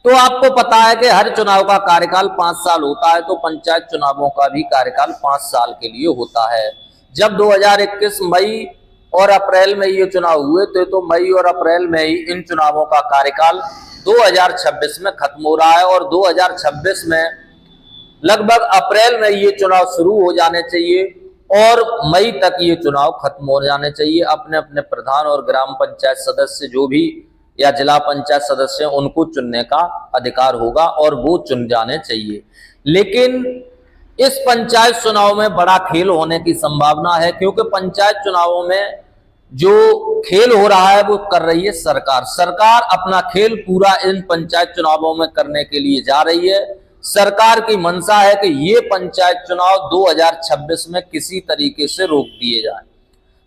तो आपको पता है कि हर चुनाव का कार्यकाल 5 साल होता है, तो पंचायत चुनावों का भी कार्यकाल 5 साल के लिए होता है। जब 2021 मई और अप्रैल में ये चुनाव हुए थे, तो मई और अप्रैल में ही इन चुनावों का कार्यकाल 2026 में खत्म हो रहा है, और 2026 में लगभग अप्रैल में ये चुनाव शुरू हो जाने चाहिए और मई तक ये चुनाव खत्म हो जाने चाहिए। अपने अपने प्रधान और ग्राम पंचायत सदस्य जो भी या जिला पंचायत सदस्य उनको चुनने का अधिकार होगा और वो चुन जाने चाहिए। लेकिन इस पंचायत चुनाव में बड़ा खेल होने की संभावना है, क्योंकि पंचायत चुनावों में जो खेल हो रहा है वो कर रही है सरकार। सरकार अपना खेल पूरा इन पंचायत चुनावों में करने के लिए जा रही है। सरकार की मंशा है कि ये पंचायत चुनाव 2026 में किसी तरीके से रोक दिए जाए।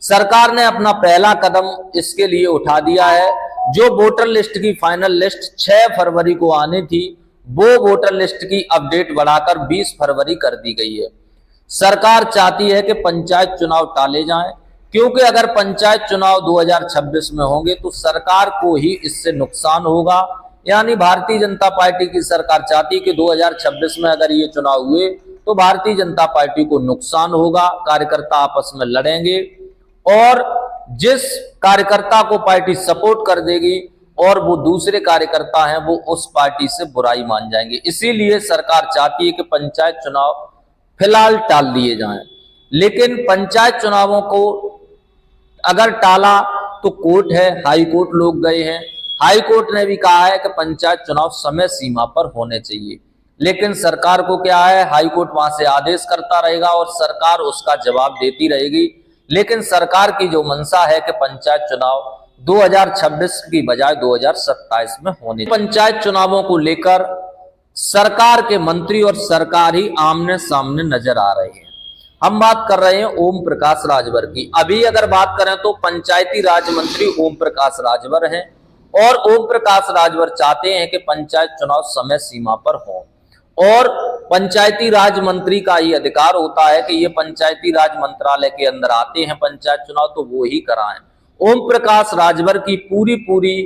सरकार ने अपना पहला कदम इसके लिए उठा दिया है। जो वोटर लिस्ट की फाइनल लिस्ट 6 फरवरी को आनी थी, वो वोटर लिस्ट की अपडेट बढ़ाकर 20 फरवरी कर दी गई है। सरकार चाहती है कि पंचायत चुनाव टाले जाएं, क्योंकि अगर पंचायत चुनाव 2026 में होंगे तो सरकार को ही इससे नुकसान होगा। यानी भारतीय जनता पार्टी की सरकार चाहती कि 2026 में अगर ये चुनाव हुए तो भारतीय जनता पार्टी को नुकसान होगा, कार्यकर्ता आपस में लड़ेंगे और जिस कार्यकर्ता को पार्टी सपोर्ट कर देगी और वो दूसरे कार्यकर्ता हैं वो उस पार्टी से बुराई मान जाएंगे। इसीलिए सरकार चाहती है कि पंचायत चुनाव फिलहाल टाल दिए जाएं। लेकिन पंचायत चुनावों को अगर टाला तो कोर्ट है, हाई कोर्ट लोग गए हैं। हाई कोर्ट ने भी कहा है कि पंचायत चुनाव समय सीमा पर होने चाहिए। लेकिन सरकार को क्या है, हाई कोर्ट वहां से आदेश करता रहेगा और सरकार उसका जवाब देती रहेगी। लेकिन सरकार की जो मंशा है कि पंचायत चुनाव 2026 की बजाय 2027 में होने। पंचायत चुनावों को लेकर सरकार के मंत्री और सरकार ही आमने सामने नजर आ रहे हैं। हम बात कर रहे हैं ओम प्रकाश राजभर की। अभी अगर बात करें तो पंचायती राज मंत्री ओम प्रकाश राजभर हैं और ओम प्रकाश राजभर चाहते हैं कि पंचायत चुनाव समय सीमा पर हो, और पंचायती राज मंत्री का ये अधिकार होता है कि ये पंचायती राज मंत्रालय के अंदर आते हैं पंचायत चुनाव, तो वो ही कराएं। ओम प्रकाश राजभर की पूरी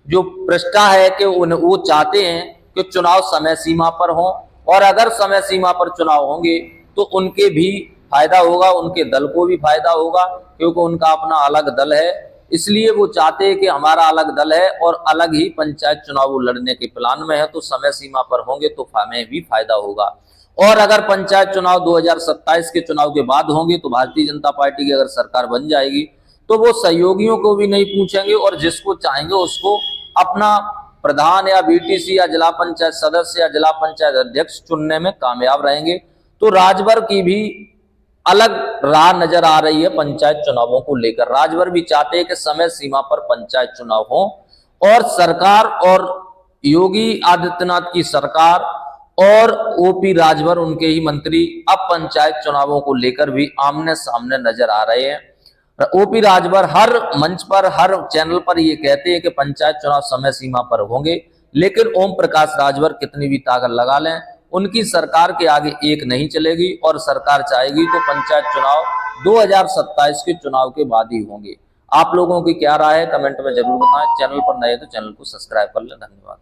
जो प्रश्न है कि वो चाहते हैं कि चुनाव समय सीमा पर हो, और अगर समय सीमा पर चुनाव होंगे तो उनके भी फायदा होगा, उनके दल को भी फायदा होगा, क्योंकि उनका अपना अलग दल है। इसलिए वो चाहते हैं कि हमारा अलग दल है और अलग ही पंचायत चुनाव लड़ने के प्लान में है, तो समय सीमा पर होंगे तो हमें भी फायदा होगा। और अगर पंचायत चुनाव 2027 के चुनाव के बाद होंगे तो भारतीय जनता पार्टी की अगर सरकार बन जाएगी तो वो सहयोगियों को भी नहीं पूछेंगे और जिसको चाहेंगे उसको अपना प्रधान या बीटीसी या जिला पंचायत सदस्य या जिला पंचायत अध्यक्ष चुनने में कामयाब रहेंगे। तो राजभर की भी अलग राह नजर आ रही है पंचायत चुनावों को लेकर। राजभर भी चाहते हैं कि समय सीमा पर पंचायत चुनाव हो, और सरकार और योगी आदित्यनाथ की सरकार और ओपी राजभर उनके ही मंत्री अब पंचायत चुनावों को लेकर भी आमने सामने नजर आ रहे हैं। ओपी राजभर हर मंच पर हर चैनल पर ये कहते हैं कि पंचायत चुनाव समय सीमा पर होंगे, लेकिन ओम प्रकाश राजभर कितनी भी ताकत लगा लें उनकी सरकार के आगे एक नहीं चलेगी, और सरकार चाहेगी तो पंचायत चुनाव 2027 के चुनाव के बाद ही होंगे। आप लोगों की क्या राय है कमेंट में जरूर बताएं। चैनल पर नए तो चैनल को सब्सक्राइब कर लें। धन्यवाद।